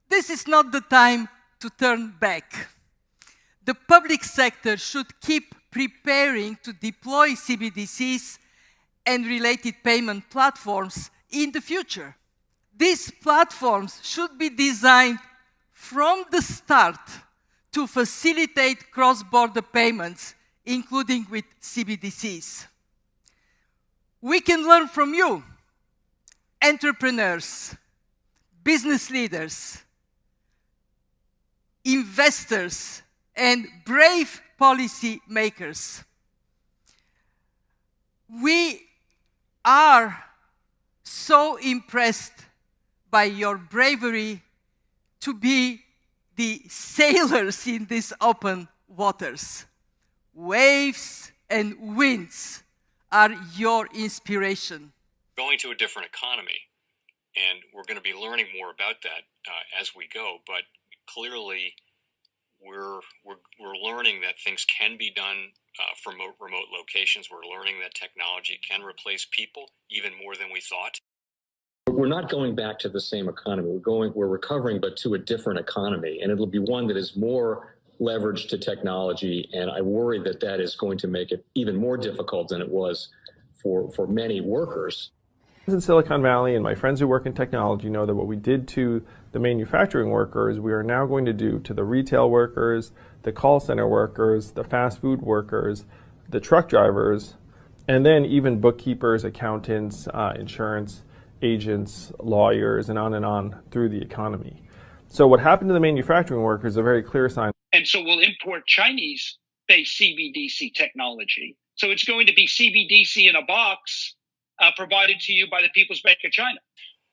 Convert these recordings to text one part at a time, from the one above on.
This is not the time to turn back. The public sector should keep preparing to deploy CBDCs and related payment platforms in the future. These platforms should be designed from the start to facilitate cross-border payments, including with CBDCs. We can learn from you, entrepreneurs, business leaders, investors, and brave policy makers. We are so impressed by your bravery to be the sailors in these open waters. Waves and winds are your inspiration. Going to a different economy, and we're going to be learning more about that as we go, but clearly we're learning that things can be done from remote locations. We're learning that technology can replace people even more than we thought. We're not going back to the same economy. We're recovering, but to a different economy, and it'll be one that is more leveraged to technology. And I worry that that is going to make it even more difficult than it was for many workers. In Silicon Valley, and my friends who work in technology know that what we did to the manufacturing workers, we are now going to do to the retail workers, the call center workers, the fast food workers, the truck drivers, and then even bookkeepers, accountants, insurance agents, lawyers, and on through the economy. So what happened to the manufacturing workers is a very clear sign. And so we'll import Chinese-based CBDC technology. So it's going to be CBDC in a box provided to you by the People's Bank of China.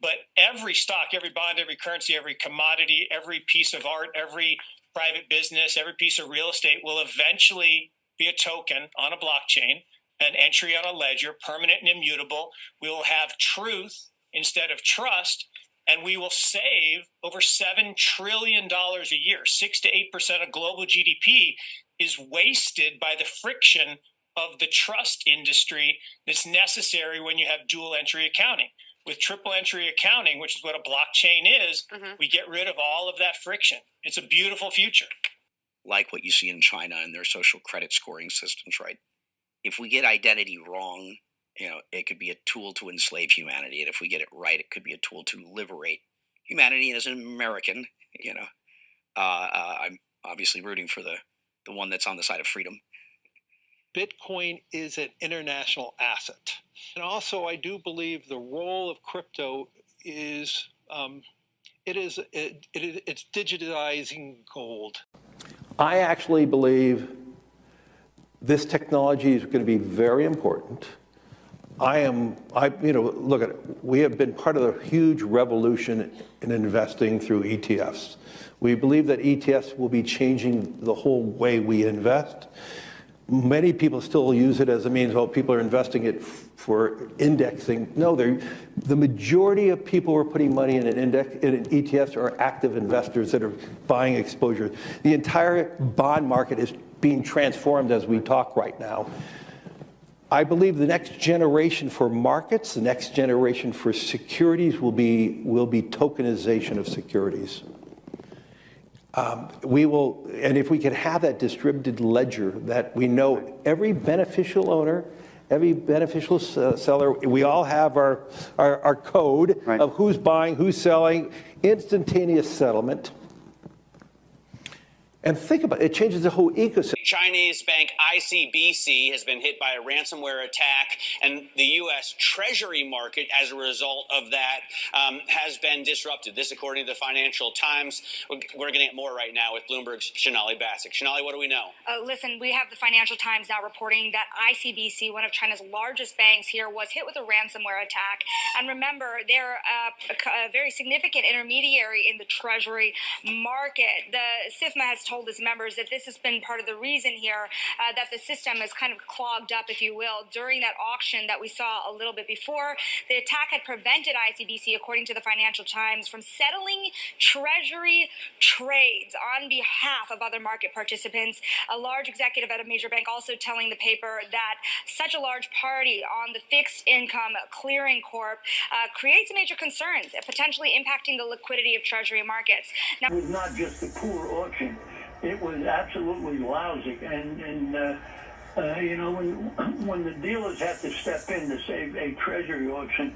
But every stock, every bond, every currency, every commodity, every piece of art, every private business, every piece of real estate will eventually be a token on a blockchain, an entry on a ledger, permanent and immutable. We will have truth instead of trust, and we will save over $7 trillion a year. 6 to 8% of global GDP is wasted by the friction of the trust industry that's necessary when you have dual entry accounting. With triple entry accounting, which is what a blockchain is, we get rid of all of that friction. It's a beautiful future. Like what you see in China and their social credit scoring systems, right? If we get identity wrong, it could be a tool to enslave humanity. And if we get it right, it could be a tool to liberate humanity. And as an American, I'm obviously rooting for the one that's on the side of freedom. Bitcoin is an international asset. And also, I do believe the role of crypto is, it's digitizing gold. I actually believe this technology is going to be very important. Look at it. We have been part of the huge revolution in investing through ETFs. We believe that ETFs will be changing the whole way we invest. Many people still use it as a means, people are investing it for indexing. No, the majority of people who are putting money in an ETFs are active investors that are buying exposure. The entire bond market is being transformed as we talk right now. I believe the next generation for markets, the next generation for securities will be tokenization of securities. And if we can have that distributed ledger that we know every beneficial owner, every beneficial seller, we all have our code of who's buying, who's selling, instantaneous settlement. And think about it, it changes the whole ecosystem. Chinese bank ICBC has been hit by a ransomware attack, and the U.S. Treasury market, as a result of that, has been disrupted. This, according to the Financial Times. We're getting more right now with Bloomberg's Sonali Basak. Sonali, what do we know? Listen, we have the Financial Times now reporting that ICBC, one of China's largest banks here, was hit with a ransomware attack. And remember, they're a very significant intermediary in the Treasury market. The SIFMA has told told his members that this has been part of the reason here that the system is kind of clogged up, if you will, during that auction that we saw a little bit before. The attack had prevented ICBC, according to the Financial Times, from settling treasury trades on behalf of other market participants. A large executive at a major bank also telling the paper that such a large party on the fixed income clearing corp creates major concerns, potentially impacting the liquidity of treasury markets. Now, it was not just a poor auction. It was absolutely lousy. And you know, when the dealers have to step in to save a treasury auction,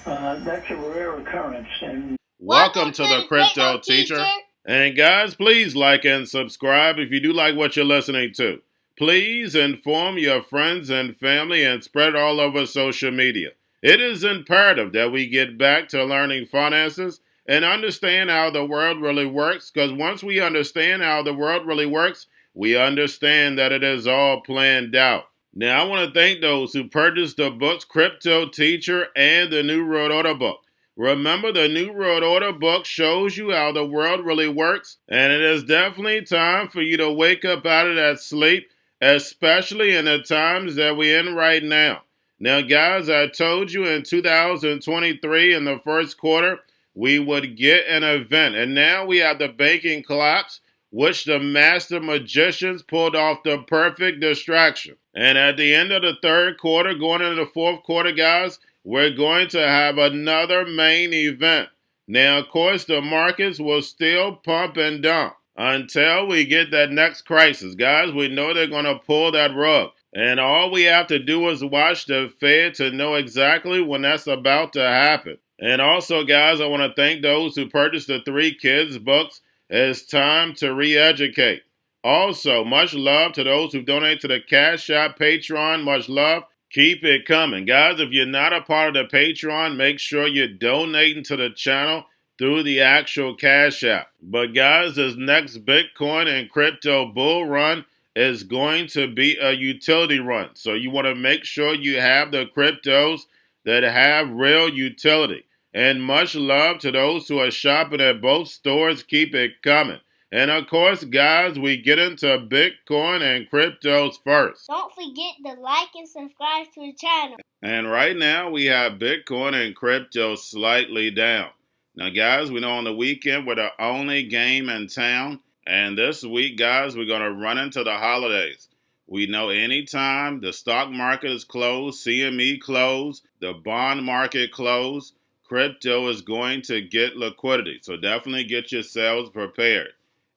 that's a rare occurrence. And welcome to the Crypto Teacher. And guys, please like and subscribe if you do like what you're listening to. Please inform your friends and family and spread it all over social media. It is imperative that we get back to learning finances and understand how the world really works, because once we understand how the world really works, we understand that it is all planned out. Now, I want to thank those who purchased the books Cryptoteacher and the New World Order book. Remember, the New World Order book shows you how the world really works, and it is definitely time for you to wake up out of that sleep, especially in the times that we're in right now. Now, guys, I told you in 2023 in the first quarter, we would get an event, and now we have the banking collapse, which the master magicians pulled off the perfect distraction. And at the end of the third quarter, going into the fourth quarter, guys, we're going to have another main event. Now, of course, the markets will still pump and dump until we get that next crisis. Guys, we know they're going to pull that rug. And all we have to do is watch the Fed to know exactly when that's about to happen. And also, guys, I want to thank those who purchased the 3 Kids books. It's time to re-educate. Also, much love to those who donate to the Cash App, Patreon. Much love. Keep it coming. Guys, if you're not a part of the Patreon, make sure you're donating to the channel through the actual Cash App. But guys, this next Bitcoin and crypto bull run is going to be a utility run. So you want to make sure you have the cryptos that have real utility. And much love to those who are shopping at both stores. Keep it coming. And of course, guys, we get into Bitcoin and cryptos first. Don't forget to like and subscribe to the channel. And right now, we have Bitcoin and crypto slightly down. Now, guys, we know on the weekend we're the only game in town. And this week, guys, we're going to run into the holidays. We know anytime the stock market is closed, CME closed, the bond market closed, crypto is going to get liquidity. So definitely get yourselves prepared.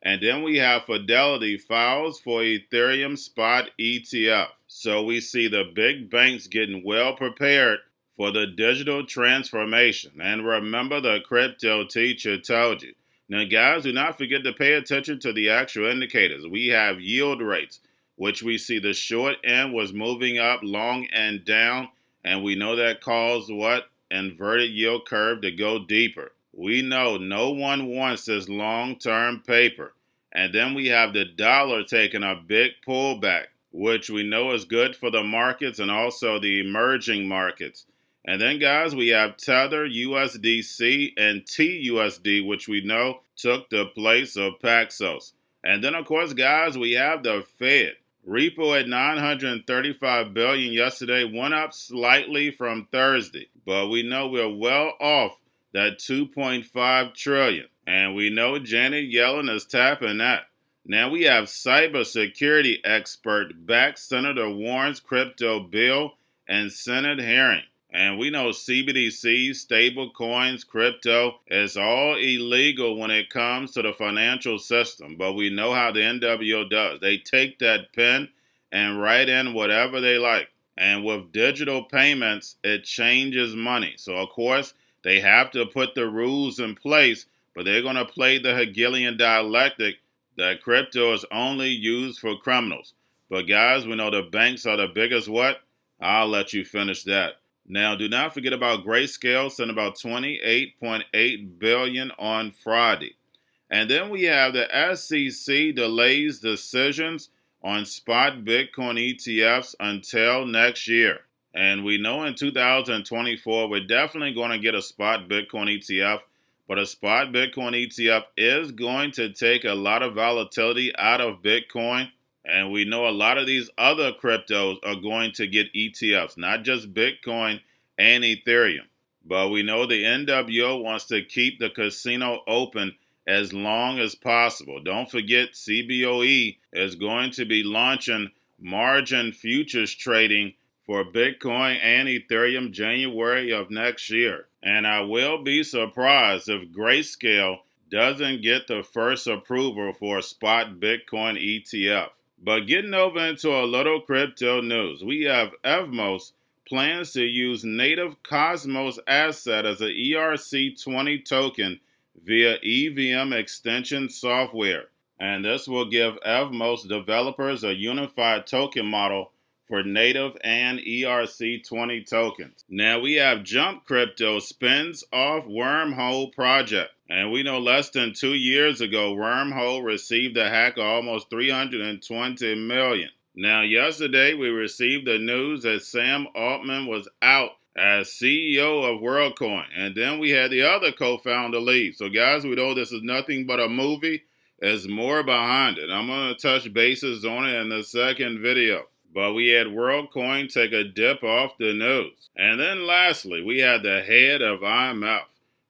And then we have Fidelity files for Ethereum spot ETF. So we see the big banks getting well prepared for the digital transformation. And remember, the Crypto Teacher told you. Now, guys, do not forget to pay attention to the actual indicators. We have yield rates, which we see the short end was moving up, long and down. And we know that caused what? Inverted yield curve to go deeper. We know no one wants this long-term paper. And then we have the dollar taking a big pullback, which we know is good for the markets and also the emerging markets. And then, guys, we have Tether, USDC, and TUSD, which we know took the place of Paxos. And then, of course, guys, we have the Fed. Repo at $935 billion yesterday, went up slightly from Thursday. But we know we're well off that $2.5 trillion. And we know Janet Yellen is tapping that. Now we have cybersecurity expert back Senator Warren's crypto bill and Senate hearing. And we know CBDCs, stable coins, crypto is all illegal when it comes to the financial system. But we know how the NWO does. They take that pen and write in whatever they like. And with digital payments, it changes money. So, of course, they have to put the rules in place, but they're going to play the Hegelian dialectic that crypto is only used for criminals. But, guys, we know the banks are the biggest what? I'll let you finish that. Now, do not forget about Grayscale, sent about $28.8 billion on Friday. And then we have the SEC delays decisions on spot Bitcoin ETFs until next year. And we know in 2024, we're definitely going to get a spot Bitcoin ETF. But a spot Bitcoin ETF is going to take a lot of volatility out of Bitcoin. And we know a lot of these other cryptos are going to get ETFs, not just Bitcoin and Ethereum. But we know the NWO wants to keep the casino open as long as possible. Don't forget, CBOE is going to be launching margin futures trading for Bitcoin and Ethereum January of next year. And I will be surprised if Grayscale doesn't get the first approval for a spot Bitcoin ETF. But getting over into a little crypto news, we have Evmos plans to use native Cosmos asset as an ERC20 token via EVM extension software. And this will give Evmos developers a unified token model for native and ERC20 tokens. Now we have Jump Crypto spins off Wormhole project. And we know less than 2 years ago, Wormhole received a hack of almost $320 million. Now yesterday we received the news that Sam Altman was out as CEO of WorldCoin. And then we had the other co-founder leave. So guys, we know this is nothing but a movie. There's more behind it. I'm going to touch bases on it in the second video. But we had WorldCoin take a dip off the news. And then lastly, we had the head of IMF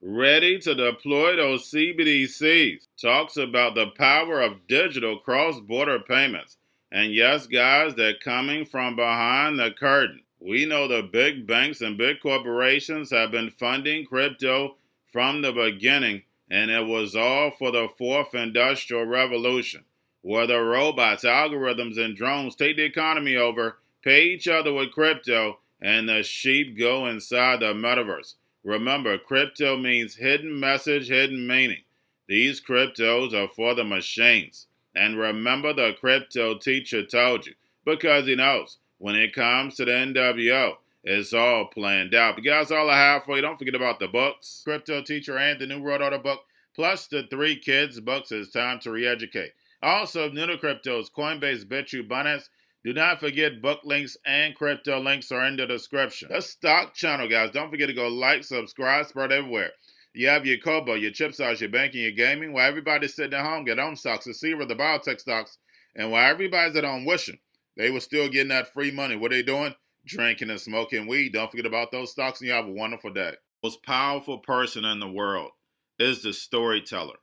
ready to deploy those CBDCs. Talks about the power of digital cross-border payments. And yes, guys, they're coming from behind the curtain. We know the big banks and big corporations have been funding crypto from the beginning, and it was all for the fourth industrial revolution, where the robots, algorithms, and drones take the economy over, pay each other with crypto, and the sheep go inside the metaverse. Remember, crypto means hidden message, hidden meaning. These cryptos are for the machines. And remember, the crypto teacher told you, because he knows when it comes to the NWO, it's all planned out. But guys, all I have for you, don't forget about the books, Crypto Teacher and the New World Order book, plus the 3 kids books. It's time to re-educate. Also, new to cryptos, Coinbase, Bitrue, Binance. Do not forget book links and crypto links are in the description. The stock channel, guys. Don't forget to go like, subscribe, spread everywhere. You have your Kobo, your chip stocks, your banking, your gaming. While everybody's sitting at home, get home stocks, the Seaver, the biotech stocks. And while everybody's at home wishing, they were still getting that free money. What are they doing? Drinking and smoking weed. Don't forget about those stocks, and you have a wonderful day. The most powerful person in the world is the storyteller.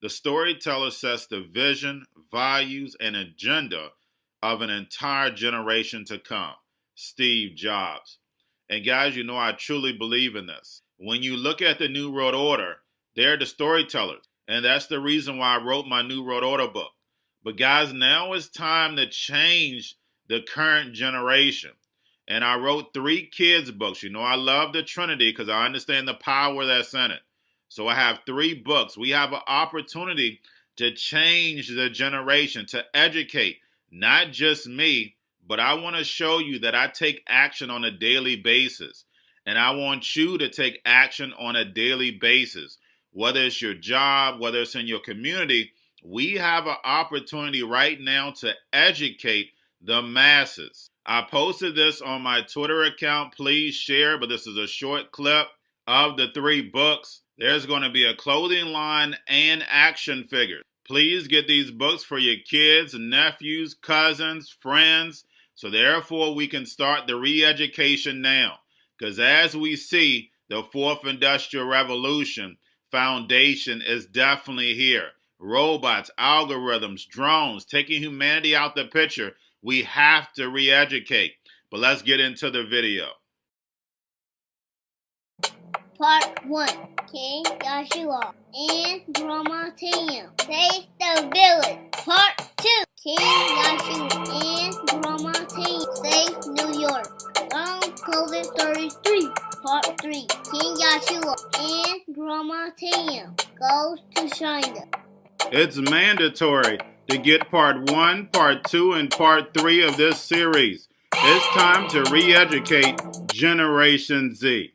The storyteller sets the vision, values, and agenda of an entire generation to come. Steve Jobs. And guys, you know I truly believe in this. When you look at the New World Order, they're the storytellers. And that's the reason why I wrote my New World Order book. But guys, now it's time to change the current generation. And I wrote 3 kids books. You know I love the Trinity because I understand the power that's in it. So I have 3 books. We have an opportunity to change the generation, to educate, not just me, but I want to show you that I take action on a daily basis. And I want you to take action on a daily basis. Whether it's your job, whether it's in your community, we have an opportunity right now to educate the masses. I posted this on my Twitter account. Please share, but this is a short clip of the 3 books. There's going to be a clothing line and action figures. Please get these books for your kids, nephews, cousins, friends, so therefore we can start the re-education now. Because as we see, the 4th Industrial Revolution foundation is definitely here. Robots, algorithms, drones, taking humanity out the picture. We have to re-educate. But let's get into the video. Part 1. King Joshua and Drama Team save the village. Part 2. King Joshua and Drama Team save New York from COVID Stories 3. Part 3. King Joshua and Drama Team goes to China. It's mandatory to get part 1, part 2, and part 3 of this series. It's time to re-educate Generation Z.